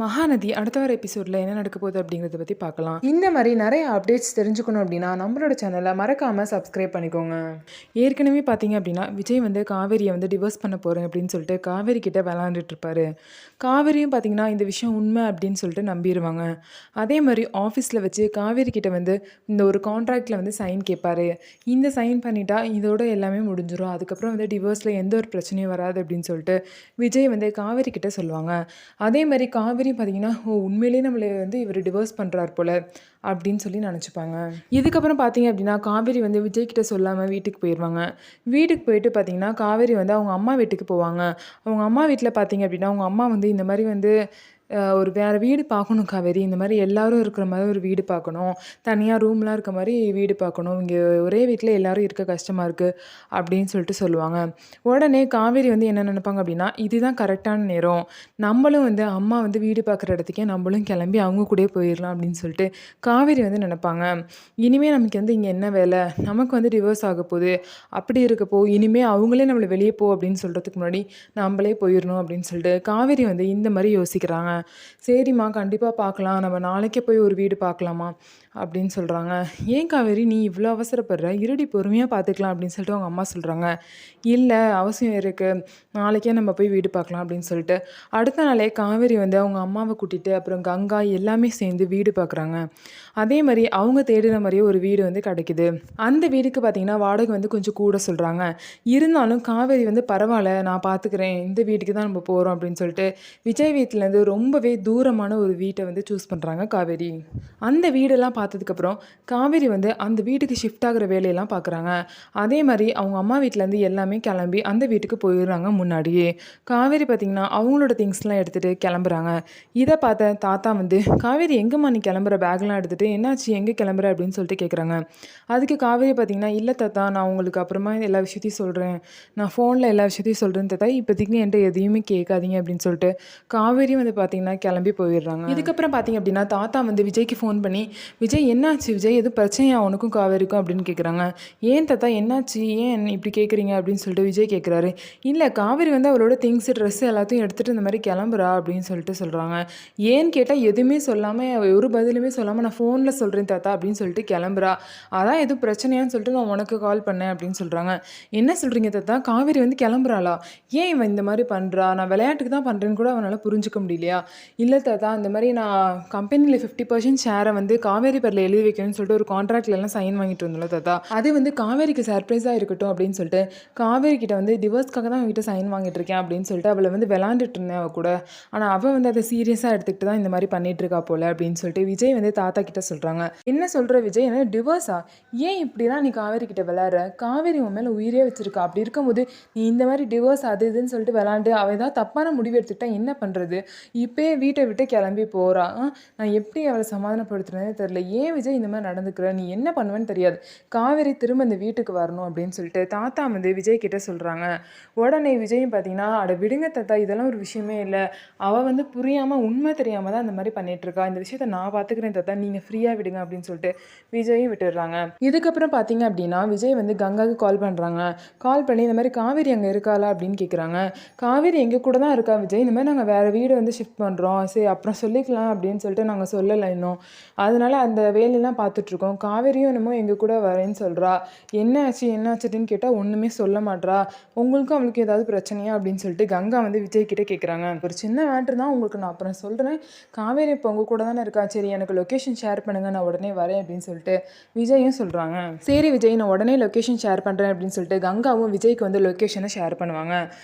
மகாநதி அடுத்த வர எபிசோடில் என்ன நடக்க போகுது அப்படிங்கிறத பற்றி பார்க்கலாம். இந்த மாதிரி நிறைய அப்டேட்ஸ் தெரிஞ்சுக்கணும் அப்படின்னா நம்மளோட சேனலை மறக்காமல் சப்ஸ்கிரைப் பண்ணிக்கோங்க. ஏற்கனவே பார்த்தீங்க அப்படின்னா விஜய் வந்து காவேரியை வந்து டிவோர்ஸ் பண்ண போகிறேன் அப்படின்னு சொல்லிட்டு காவேரி கிட்ட விளாண்டுட்டு இருப்பாரு. காவேரியும் பார்த்தீங்கன்னா இந்த விஷயம் உண்மை அப்படின்னு சொல்லிட்டு நம்பிடுவாங்க. அதே மாதிரி ஆஃபீஸில் வச்சு காவேரி கிட்ட வந்து இந்த ஒரு கான்ட்ராக்டில் வந்து சைன் கேட்பாரு. இந்த சைன் பண்ணிட்டா இதோட எல்லாமே முடிஞ்சிடும், அதுக்கப்புறம் வந்து டிவோர்ஸில் எந்த ஒரு பிரச்சனையும் வராது அப்படின்னு சொல்லிட்டு விஜய் வந்து காவேரி கிட்ட சொல்லுவாங்க. அதே மாதிரி காவேரி பார்த்தீங்கன்னா உண்மையிலேயே நம்மளை வந்து இவர் டிவோர்ஸ் பண்ணுறார் போல அப்படின்னு சொல்லி நினச்சிப்பாங்க. இதுக்கப்புறம் பார்த்தீங்க அப்படின்னா காவேரி வந்து விஜய் கிட்ட சொல்லாமல் வீட்டுக்கு போயிடுவாங்க. வீட்டுக்கு போயிட்டு பார்த்தீங்கன்னா காவேரி வந்து அவங்க அம்மா வீட்டுக்கு போவாங்க. அவங்க அம்மா வீட்டில் பார்த்தீங்க அப்படின்னா அவங்க அம்மா வந்து இந்த மாதிரி வந்து ஒரு வேறு வீடு பார்க்கணும் காவேரி, இந்த மாதிரி எல்லாரும் இருக்கிற மாதிரி ஒரு வீடு பார்க்கணும், தனியாக ரூம்லாம் இருக்க மாதிரி வீடு பார்க்கணும், இங்கே ஒரே வீட்டில் எல்லோரும் இருக்க கஷ்டமாக இருக்குது அப்படின்னு சொல்லிட்டு சொல்லுவாங்க. உடனே காவேரி வந்து என்ன நினைப்பாங்க அப்படின்னா இதுதான் கரெக்டான நேரம், நம்மளும் வந்து அம்மா வந்து வீடு பார்க்குற இடத்துக்கே நம்மளும் கிளம்பி அவங்க கூடயே போயிடலாம் அப்படின்னு சொல்லிட்டு காவேரி வந்து நினைப்பாங்க. இனிமேல் நமக்கு வந்து இங்கே என்ன வேலை, நமக்கு வந்து டிவோர்ஸ் ஆக போகுது, அப்படி இருக்கப்போ இனிமேல் அவங்களே நம்மளை வெளியே போ அப்படின்னு சொல்கிறதுக்கு முன்னாடி நம்மளே போயிடணும் அப்படின்னு சொல்லிட்டு காவேரி வந்து இந்த மாதிரி யோசிக்கிறாங்க. சரிம்மா கண்டிப்பாக பார்க்கலாம், நம்ம நாளைக்கே போய் ஒரு வீடு பார்க்கலாமா அப்படின்னு சொல்கிறாங்க. ஏன் காவேரி நீ இவ்வளோ அவசரப்படுற, இருடி பொறுமையாக பார்த்துக்கலாம் அப்படின்னு சொல்லிட்டு அவங்க அம்மா சொல்கிறாங்க. இல்லை அவசியம் இருக்குது, நாளைக்கே நம்ம போய் வீடு பார்க்கலாம் அப்படின்னு சொல்லிட்டு அடுத்த நாளே காவேரி வந்து அவங்க அம்மாவை கூட்டிகிட்டு அப்புறம் கங்கா எல்லாமே சேர்ந்து வீடு பார்க்குறாங்க. அதே மாதிரி அவங்க தேடுற மாதிரியே ஒரு வீடு வந்து கிடைக்குது. அந்த வீடுக்கு பார்த்திங்கன்னா வாடகை வந்து கொஞ்சம் கூட சொல்கிறாங்க. இருந்தாலும் காவேரி வந்து பரவாயில்ல நான் பார்த்துக்கிறேன், இந்த வீட்டுக்கு தான் நம்ம போகிறோம் அப்படின்னு சொல்லிட்டு விஜய் வீட்டிலேருந்து ரொம்பவே தூரமான ஒரு வீட்டை வந்து சூஸ் பண்ணுறாங்க காவேரி. அந்த வீடெல்லாம் பார்த்ததுக்கப்புறம் காவேரி வந்து அந்த வீட்டுக்கு ஷிஃப்ட் ஆகிற வேலையெல்லாம் பார்க்குறாங்க. அதே மாதிரி அவங்க அம்மா வீட்டிலேருந்து எல்லாமே கிளம்பி அந்த வீட்டுக்கு போயிடுறாங்க. முன்னாடியே காவேரி பார்த்திங்கன்னா அவங்களோட திங்ஸ்லாம் எடுத்துகிட்டு கிளம்புறாங்க. இதை பார்த்த தாத்தா வந்து காவேரி எங்கேம்மா நீ கிளம்புற, பேக்லாம் எடுத்துகிட்டு என்னாச்சு எங்கே கிளம்புற அப்படின்னு சொல்லிட்டு கேட்குறாங்க. அதுக்கு காவேரி பார்த்திங்கன்னா இல்லை தாத்தா நான் உங்களுக்கு அப்புறமா எல்லா விஷயத்தையும் சொல்கிறேன், நான் ஃபோனில் எல்லா விஷயத்தையும் சொல்கிறேன் தாத்தா, இப்போதைக்கு என்கிட்ட எதையுமே கேட்காதீங்க அப்படின்னு சொல்லிட்டு காவேரியும் வந்து பார்த்திங்கன்னா கிளம்பி போயிடுறாங்க. இதுக்கப்புறம் பார்த்திங்க அப்படின்னா தாத்தா வந்து விஜய்க்கு ஃபோன் பண்ணி விஜய் என்னாச்சு விஜய், எதுவும் பிரச்சனையா உனக்கும் காவேரிக்கும் அப்படின்னு கேட்குறாங்க. ஏன் தாத்தா என்னாச்சு, ஏன் இப்படி கேட்குறீங்க அப்படின்னு சொல்லிட்டு விஜய் கேட்குறாரு. இல்லை காவேரி வந்து அவளோட திங்ஸ் ட்ரெஸ் எல்லாத்தையும் எடுத்துகிட்டு இந்த மாதிரி கிளம்புறா அப்படின்னு சொல்லிட்டு சொல்கிறாங்க. ஏன்னு கேட்டால் எதுவுமே சொல்லாமல் ஒரு பதிலுமே சொல்லாமல் நான் ஃபோனில் சொல்கிறேன் தாத்தா அப்படின்னு சொல்லிட்டு கிளம்புறா, அதான் எதுவும் பிரச்சனையான்னு சொல்லிட்டு நான் உனக்கு கால் பண்ணேன் அப்படின்னு சொல்கிறாங்க. என்ன சொல்கிறீங்க தாத்தா, காவேரி வந்து கிளம்புறாளா, ஏன் இவன் இந்த மாதிரி பண்ணுறா, நான் விளையாட்டுக்கு தான் பண்ணுறேன்னு கூட அவனால் புரிஞ்சுக்க முடியலையா. இல்லை தாத்தா இந்த மாதிரி நான் கம்பெனியில் 50% ஷேரை வந்து காவேரி பேரில் எழுதி வைக்கணும்னு சொல்லிட்டு ஒரு கான்ட்ராக்ட்லாம் சைன் வாங்கிட்டு வந்தோம்ல தாத்தா, அது வந்து காவேரிக்கு சர்ப்ரைஸாக இருக்கட்டும் அப்படின்னு சொல்லிட்டு காவேரி கிட்ட வந்து டிவோர்ஸ்க்காக தான் அவங்ககிட்ட சைன் வாங்கிட்டு இருக்கேன் அப்படின்னு சொல்லிட்டு அவளை வந்து விளாண்டுட்டு இருந்தேன் அவள் கூட, ஆனால் அவள் வந்து அதை சீரியஸாக எடுத்துக்கிட்டு தான் இந்த மாதிரி பண்ணிட்டு இருக்கா போல அப்படின்னு சொல்லிட்டு விஜய் வந்து தாத்தா கிட்ட சொல்கிறாங்க. என்ன சொல்கிற விஜய், என்ன டிவோர்ஸா, ஏன் இப்படிலாம் நீ காவேரி கிட்ட விளாட்ற, காவேரி உன் மேலே உயிரே வச்சிருக்கா, அப்படி இருக்கும்போது நீ இந்த மாதிரி டிவோர்ஸ் அது இதுன்னு சொல்லிட்டு விளாண்டு அவள் ஏதாவது தப்பான முடிவு எடுத்துக்கிட்டா என்ன பண்ணுறது, இப்போயே வீட்டை விட்டு கிளம்பி போகிறா, நான் எப்படி அவளை சமாதானப்படுத்துறேனே தெரில, ஏன் விஜய் இந்த மாதிரி நடந்துக்கிற, நீ என்ன பண்ணுவேன்னு தெரியாது, காவேரி திரும்ப இந்த வீட்டுக்கு வரணும் அப்படின்னு சொல்லிட்டு தாத்தா வந்து விஜய் கிட்ட சொல்கிறாங்க. உடனே விஜயும் பார்த்தீங்கன்னா அட விடுங்க தாத்தா இதெல்லாம் ஒரு விஷயமே இல்லை, அவள் வந்து புரியாமல் உண்மை தெரியாமல் தான் இந்த மாதிரி பண்ணிகிட்ருக்கா, இந்த விஷயத்த நான் பார்த்துக்கிறேன் தாத்தா நீங்கள் ஃப்ரீயாக விடுங்க அப்படின்னு சொல்லிட்டு விஜயும் விட்டுடுறாங்க. இதுக்கப்புறம் பார்த்தீங்க அப்படின்னா விஜய் வந்து கங்காவுக்கு கால் பண்ணுறாங்க. கால் பண்ணி இந்த மாதிரி காவேரி அங்கே இருக்காளா அப்படின்னு கேட்குறாங்க. காவேரி எங்கள் கூட தான் இருக்கா விஜய், இந்த மாதிரி நாங்கள் வேறு வீடு வந்து ஷிஃப்ட் பண்ணுறோம், சரி அப்புறம் சொல்லிக்கலாம் அப்படின்னு சொல்லிட்டு நாங்கள் சொல்லலை இன்னும், அதனால அந்த வேலையெல்லாம் பார்த்துட்ருக்கோம், காவேரியும் என்னமோ எங்கள் கூட வரேன்னு சொல்கிறா, என்ன ஆச்சுன்னு கேட்டால் ஒன்றுமே சொல்ல மாட்றா, உங்களுக்கும் அவளுக்கு ஏதாவது பிரச்சனையா அப்படின்னு சொல்லிட்டு கங்கா வந்து விஜய் கிட்டே கேட்குறாங்க. ஒரு சின்ன மேட்ரு தான், உங்களுக்கு நான் அப்புறம் சொல்கிறேன், காவேரி இப்போ உங்கள் கூட தானே இருக்கா, சரி எனக்கு லொக்கேஷன் ஷேர் பண்ணுங்கள் நான் உடனே வரேன் அப்படின்னு சொல்லிட்டு விஜயும் சொல்கிறாங்க. சரி விஜய் நான் உடனே லொக்கேஷன் ஷேர் பண்ணுறேன் அப்படின்னு சொல்லிட்டு கங்காவும் விஜய்க்கு வந்து லொக்கேஷனை ஷேர் பண்ணுவாங்க.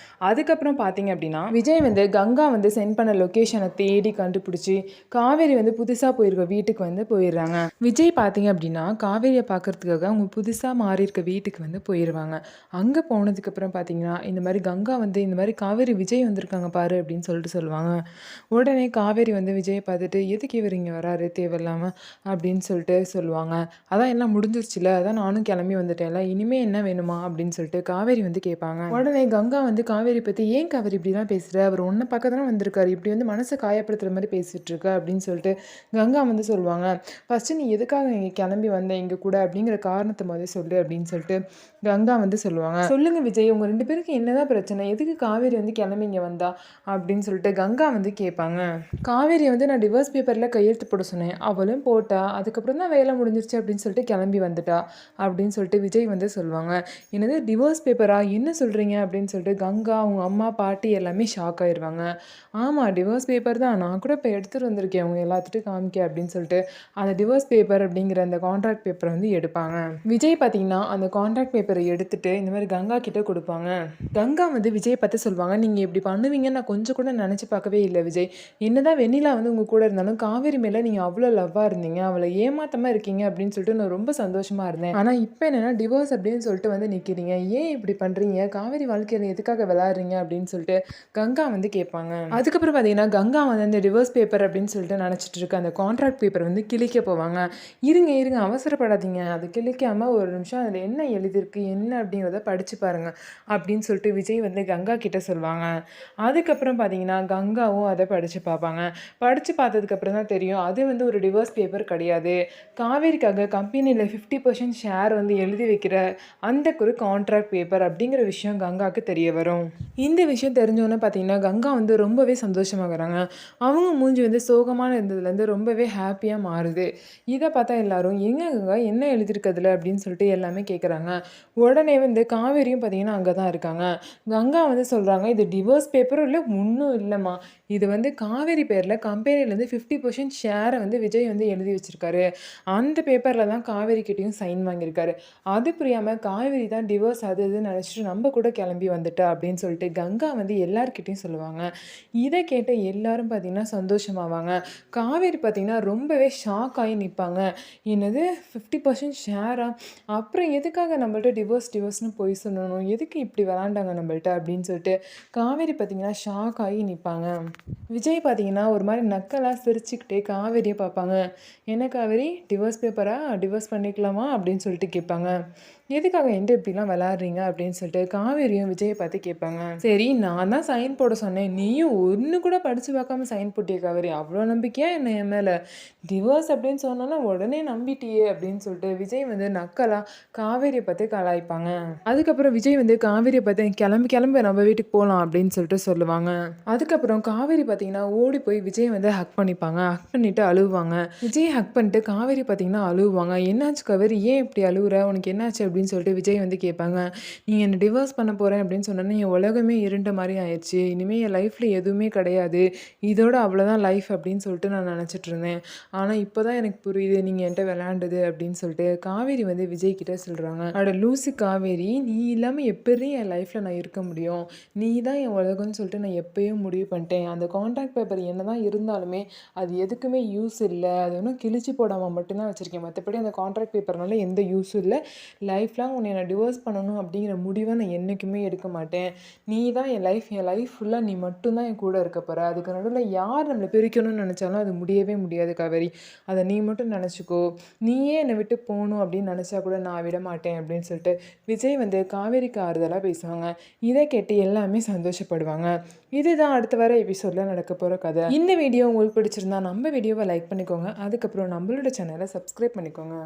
அதுக்கப்புறம் பார்த்தீங்க அப்படின்னா விஜய் வந்து கங்கா வந்து சென்ட் பண்ண லொக்கேஷனை தேடி கண்டுபிடிச்சி காவேரி வந்து புதுசாக போயிருக்க வீட்டுக்கு வந்து போயிடுறாங்க. விஜய் பார்த்தீங்க அப்படின்னா காவேரியை பார்க்கறதுக்காக அவங்க புதுசாக மாறி இருக்க வீட்டுக்கு வந்து போயிடுவாங்க. அங்கே போனதுக்கப்புறம் பார்த்தீங்கன்னா இந்த மாதிரி கங்கா வந்து இந்த மாதிரி காவேரி விஜய் வந்திருக்காங்க பாரு அப்படின்னு சொல்லிட்டு சொல்லுவாங்க. உடனே காவேரி வந்து விஜயை பார்த்துட்டு எதுக்கு இவர் இங்கே வராரு தேவையில்லாமல் அப்படின்னு சொல்லிட்டு சொல்லுவாங்க. அதான் எல்லாம் முடிஞ்சிருச்சுல, அதான் நானும் கிளம்பி வந்துட்டேன்ல, இனிமேல் என்ன வேணுமா அப்படின்னு சொல்லிட்டு காவேரி வந்து கேட்பாங்க. உடனே கங்கா வந்து காவேரி பற்றி ஏன் காவேரி இப்படிலாம் பேசுகிற, அவர் ஒன்றை பார்க்க தானே வந்திருக்காரு, இப்படி வந்து மனசை காயப்படுத்துகிற மாதிரி பேசிகிட்டு இருக்க அப்படின்னு சொல்லிட்டு கங்கா வந்து சொல்லுவாங்க. ஃபஸ்ட்டு நீ எதுக்காக இங்கே கிளம்பி வந்த இங்கே கூட அப்படிங்கிற காரணத்தை முதல்ல சொல்லு அப்படின்னு சொல்லிட்டு கங்கா வந்து சொல்லுவாங்க. சொல்லுங்க விஜய், உங்கள் 2 பேருக்கு என்னதான் பிரச்சனை, எதுக்கு காவேரி வந்து கிளம்பி இங்கே வந்தா அப்படின்னு சொல்லிட்டு கங்கா வந்து கேட்பாங்க. காவேரி வந்து நான் டிவோர்ஸ் பேப்பரில் கையெழுத்து போட சொன்னேன், அவளும் போட்டா, அதுக்கப்புறம் தான் வேலை முடிஞ்சிருச்சு அப்படின்னு சொல்லிட்டு கிளம்பி வந்துட்டா அப்படின்னு சொல்லிட்டு விஜய் வந்து சொல்லுவாங்க. என்னது டிவோர்ஸ் பேப்பரா, என்ன சொல்கிறீங்க அப்படின்னு சொல்லிட்டு கங்கா அவங்க அம்மா பாட்டி எல்லாமே ஷாக் ஆயிடுவாங்க. ஆமாம், டிவோர்ஸ் பேப்பர் தான், நான் கூட இப்போ எடுத்துகிட்டு வந்திருக்கேன் அவங்க எல்லாத்துட்டும் காமிக்க அப்படின்னு சொல்லிட்டு அந்த டிவோர்ஸ் பேப்பர் அப்படிங்கிற அந்த கான்ட்ராக்ட் பேப்பரை வந்து எடுப்பாங்க. விஜய் பார்த்தீங்கன்னா அந்த கான்ட்ராக்ட் பேப்பரை எடுத்துட்டு இந்த மாதிரி கங்கா கிட்ட கொடுப்பாங்க. கங்கா வந்து விஜய் பார்த்து சொல்லுவாங்க, நீங்கள் இப்படி பண்ணுவீங்கன்னு நான் கொஞ்சம் கூட நினச்சி பார்க்கவே இல்லை விஜய். என்னதான் வெண்ணிலா வந்து உங்கள் கூட இருந்தாலும் காவேரி மேலே நீங்கள் அவ்வளோ லவ்வாக இருந்தீங்க, அவளை ஏமாத்தமாக இருக்கீங்க அப்படின்னு சொல்லிட்டு நான் ரொம்ப சந்தோஷமாக இருந்தேன். ஆனால் இப்போ என்னென்னா டிவோர்ஸ் அப்படின்னு சொல்லிட்டு வந்து நிற்கிறீங்க, ஏன் இப்படி பண்ணுறீங்க, காவேரி வாழ்க்கையில் எதுக்காக விளையாடுறீங்க அப்படின்னு சொல்லிட்டு கங்கா வந்து கேட்பாங்க. அதுக்கப்புறம் பார்த்தீங்கன்னா கங்கா வந்து அந்த டிவோர்ஸ் பேப்பர் அப்படின்னு சொல்லிட்டு நினச்சிட்டு இருக்க அந்த கான்ட்ராக்ட் பேப்பர் வந்து கிழிக்க போவாங்க. இருங்க இருங்க, அவசரப்படாதீங்க, அது கிழிக்காமல் ஒரு நிமிஷம் அதில் என்ன எழுதியிருக்கு என்ன அப்படிங்கிறத படித்து பாருங்கள் அப்படின்னு சொல்லிட்டு விஜய் வந்து கங்கா கிட்ட சொல்லுவாங்க. அதுக்கப்புறம் பார்த்தீங்கன்னா கங்காவும் அதை படித்து பார்ப்பாங்க. படித்து பார்த்ததுக்கப்புறம் தான் தெரியும் அது வந்து ஒரு டிவோர்ஸ் பேப்பர் கிடையாது, காவேரிக்காக கம்பெனியில் 50% ஷேர் வந்து எழுதி வைக்கிற அந்த ஒரு கான்ட்ராக்ட் பேப்பர் அப்படிங்கிற விஷயம் கங்காவுக்கு தெரிய வரும். இந்த விஷயம் தெரிஞ்சோன்னே பார்த்தீங்கன்னா கங்கா வந்து ரொம்பவே சந்தோஷமாகறாங்க. அவங்க மூஞ்சி வந்து சோகமான இருந்ததுலேருந்து ரொம்பவே ஹாப்பியாக மாறுது. இதை பார்த்தா எல்லாரும் எங்க கங்கா என்ன எழுதியிருக்கிறதுல அப்படின்னு சொல்லிட்டு எல்லாமே கேட்குறாங்க. உடனே வந்து காவேரியும் பார்த்தீங்கன்னா அங்கே தான் இருக்காங்க. கங்கா வந்து சொல்கிறாங்க, இது டிவோர்ஸ் பேப்பரும் இல்லை ஒன்றும் இல்லைம்மா, இது வந்து காவேரி பேரில் கம்பெனிலேருந்து 50% ஷேரை வந்து விஜய் வந்து எழுதி வச்சுருக்காரு, அந்த பேப்பரில் தான் காவேரி கிட்டேயும் சைன் வாங்கியிருக்காரு, அது புரியாமல் காவேரி தான் டிவோர்ஸ் அது இதுன்னு நினச்சிட்டு நம்ம கூட கிளம்பி வந்துட்டா அப்படின்னு சொல்லிட்டு கங்கா வந்து எல்லார்கிட்டையும் சொல்லுவாங்க. இதை கேட்ட எல்லாரும் பார்த்திங்கன்னா சந்தோஷமாவாங்க. காவேரி பார்த்திங்கன்னா ரொம்பவே ஷாக் ஆகி நிற்பாங்க. என்னது 50% ஷேரா, அப்புறம் எதுக்காக நம்மள்ட்ட டிவோர்ஸ்னு போய் சொல்லணும், எதுக்கு இப்படி விளாண்டாங்க நம்மள்ட்ட அப்படின்னு சொல்லிட்டு காவேரி பார்த்திங்கன்னா ஷாக் ஆகி நிற்பாங்க. விஜய் பார்த்திங்கன்னா ஒரு மாதிரி நக்கலாக சிரிச்சுக்கிட்டே காவேரியை பார்ப்பாங்க. என்ன காவேரி, டிவோர்ஸ் பேப்பரா, டிவோர்ஸ் பண்ணிக்கலாமா அப்படின்னு சொல்லிட்டு கேட்பாங்க. எதுக்காக என்கிட்ட இப்படிலாம் விளாட்றீங்க அப்படின்னு சொல்லிட்டு காவேரியும் விஜயை பார்த்து கேட்பாங்க. சரி, நான் தான் சைன் போட சொன்னேன், நீயும் ஒன்று கூட படித்து பார்க்காம சைன் போட்டிய காவேரி, அவ்வளோ நம்பிக்கையா என்ன என் மேலே, டிவோர்ஸ் அப்படின்னு சொன்னோன்னா உடனே நம்பிட்டியே அப்படின்னு சொல்லிட்டு விஜய் வந்து நக்கலாக காவேரியை பார்த்து கலாய்ப்பாங்க. அதுக்கப்புறம் விஜய் வந்து காவேரியை பார்த்து கிளம்பு நம்ம வீட்டுக்கு போகலாம் அப்படின்னு சொல்லிட்டு சொல்லுவாங்க. அதுக்கப்புறம் காவேரி பார்த்தீங்கன்னா ஓடி போய் விஜய் வந்து ஹக் பண்ணிப்பாங்க. ஹக் பண்ணிவிட்டு அழுவாங்க. விஜய் ஹக் பண்ணிட்டு காவேரி பார்த்தீங்கன்னா அழுவாங்க. என்னாச்சு காவேரி, ஏன் இப்படி அழுகுற, உனக்கு என்னாச்சு அப்படின்னு சொல்லிட்டு விஜய் வந்து கேட்பாங்க. நீ என்னை டிவோர்ஸ் பண்ண போகிறேன் அப்படின்னு சொன்னோன்னே என் உலகமே இருண்ட மாதிரி ஆயிடுச்சு, இனிமேல் என் லைஃப்பில் எதுவுமே கிடையாது, இதோட அவ்வளோதான் லைஃப் அப்படின்னு சொல்லிட்டு நான் நினச்சிட்டு இருந்தேன், ஆனால் இப்போ தான் எனக்கு புரியுது நீங்கள் என்கிட்ட விளையாண்டது அப்படின்னு சொல்லிட்டு காவேரி வந்து விஜய் கிட்டே சொல்கிறாங்க. அட லூசி காவேரி, நீ இல்லாமல் எப்படி என் லைஃப்பில் நான் இருக்க முடியும், நீ தான் என் உலகம்னு சொல்லிட்டு நான் எப்போயும் முடிவு பண்ணிட்டேன், அந்த கான்ட்ராக்ட் பேப்பர் என்ன தான் இருந்தாலுமே அது எதுக்குமே யூஸ் இல்லை, அது ஒன்றும் கிழிச்சு போடாமல் மட்டும்தான் வச்சுருக்கேன், மற்றபடி அந்த கான்ட்ராக்ட் பேப்பர்னால எந்த யூஸும் இல்லை, லைஃப் லாங் உன்னை நான் டிவோர்ஸ் பண்ணணும் அப்படிங்கிற முடிவை நான் என்றைக்குமே எடுக்க மாட்டேன், நீ தான் என் லைஃப் ஃபுல்லாக நீ மட்டும்தான் என் கூட இருக்க போகிற, அதுக்கு நடுவில் யார் நம்மளை பிரிக்கணும்னு நினச்சாலும் அது முடியவே முடியாது காவேரி, அதை நீ மட்டும் நினச்சிக்கோ, நீயே என்னை விட்டு போகணும் அப்படின்னு நினச்சா கூட நான் விட மாட்டேன் அப்படின்னு சொல்லிட்டு விஜய் வந்து காவேரிக்கு ஆறுதலாக பேசுவாங்க. இதை கேட்டு எல்லாமே சந்தோஷப்படுவாங்க. இதுதான் அடுத்த வர எபிசோடில் நடக்க போகிற கதை. இந்த வீடியோ உங்களுக்கு பிடிச்சிருந்தா நம்ம வீடியோவை லைக் பண்ணிக்கோங்க, அதுக்கப்புறம் நம்மளோட சேனலை சப்ஸ்கிரைப் பண்ணிக்கோங்க.